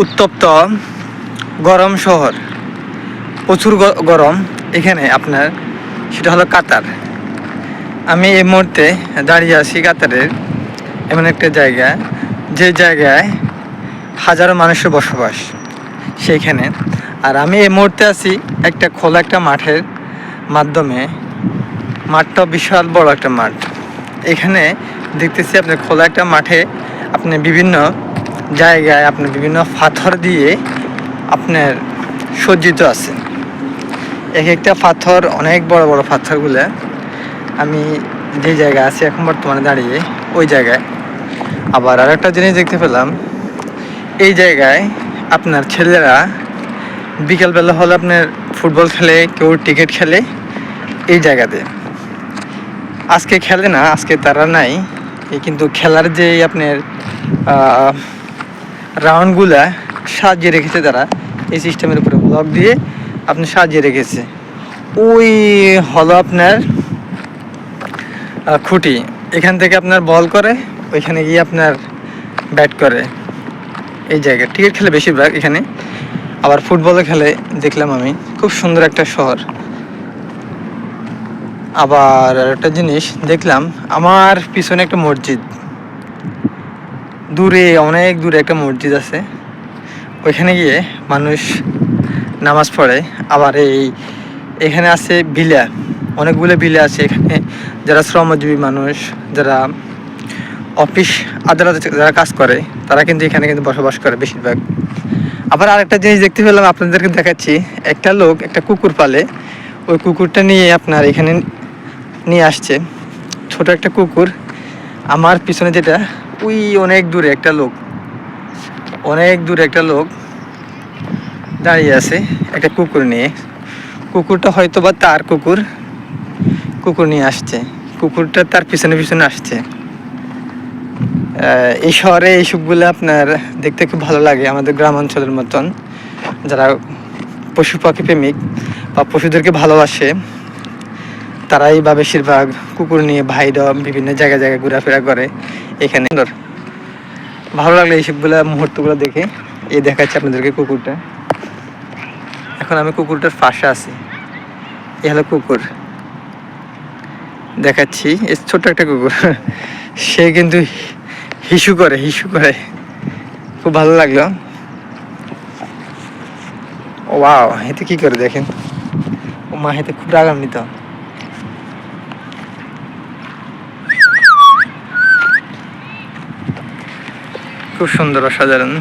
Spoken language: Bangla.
উত্তপ্ত গরম শহর, প্রচুর গরম এখানে আপনার, সেটা হলো কাতার। আমি এই মুহূর্তে দাঁড়িয়ে আছি কাতারের এমন একটা জায়গা, যে জায়গায় হাজারো মানুষের বসবাস সেইখানে। আর আমি এই মুহূর্তে আছি একটা খোলা একটা মাঠের মাধ্যমে। মাঠটা বিশাল বড় একটা মাঠ। এখানে দেখতেছি আপনার খোলা একটা মাঠে আপনি বিভিন্ন জায়গায় আপনার বিভিন্ন পাথর দিয়ে আপনার সজ্জিত আছে। এক একটা পাথর অনেক বড় বড় পাথরগুলো। আমি যে জায়গায় আছি এখন বর্তমানে দাঁড়িয়ে ওই জায়গায়। আবার আর একটা জিনিস দেখতে পেলাম, এই জায়গায় আপনার ছেলেরা বিকেলবেলা হলে আপনার ফুটবল খেলে, কেউ ক্রিকেট খেলে এই জায়গাতে। আজকে খেলে না, আজকে তারা নাই, কিন্তু খেলার যে আপনার রাউন্ডগুলা সাজিয়ে রেখেছে তারা এই সিস্টেমের উপরে ব্লক দিয়ে আপনি সাজিয়ে রেখেছে। ওই হলো আপনার খুঁটি, এখান থেকে আপনার বল করে ওইখানে গিয়ে আপনার ব্যাট করে। এই জায়গায় ক্রিকেট খেলে বেশিরভাগ এখানে, আবার ফুটবলও খেলে দেখলাম আমি। খুব সুন্দর একটা শহর। আবার একটা জিনিস দেখলাম, আমার পিছনে একটা মসজিদ, দূরে অনেক দূরে একটা মসজিদ আছে, ওইখানে গিয়ে মানুষ নামাজ পড়ে। আবার এখানে আছে বিলা, অনেকগুলো বিলা আছে এখানে। যারা শ্রমজীবী মানুষ, যারা অফিস আদালতে যারা কাজ করে, তারা কিন্তু এখানে কিন্তু বসবাস করে বেশিরভাগ। আবার আরেকটা জিনিস দেখতে পেলাম, আপনাদেরকে দেখাচ্ছি। একটা লোক একটা কুকুর পালে, ওই কুকুরটা নিয়ে আপনার এখানে নিয়ে আসছে, ছোট একটা কুকুর। আমার পিছনে যেটা, ওই অনেক দূরে একটা লোক, অনেক দূরে একটা লোক দাঁড়িয়ে আছে একটা কুকুর নিয়ে। কুকুরটা হয়তো বা তার কুকুর নিয়ে আসছে, কুকুরটা তার পিছনে পিছনে আসছে। এই শহরে এইসবগুলো আপনার দেখতে খুব ভালো লাগে, আমাদের গ্রাম অঞ্চলের মতন। যারা পশু পাখি প্রেমিক বা পশুদেরকে ভালোবাসে, তারাই বা বেশিরভাগ কুকুর নিয়ে ভাইরা বিভিন্ন জায়গায় জায়গায় ঘোরাফেরা করে এখানে। ভালো লাগলো এইসবগুলো মুহূর্তগুলো দেখে। এই দেখাচ্ছি আপনাদেরকে কুকুরটা। এখন আমি কুকুরটার পাশে আছি, এ হলো কুকুর দেখাচ্ছি। এই ছোট্ট একটা কুকুর, সে কিন্তু হিসু করে। খুব ভালো লাগলো। ওয়াও, হেতে কি করে দেখেন, ও মা, হেতে খুব রাগান্বিত। খুব সুন্দর, অসাধারণ।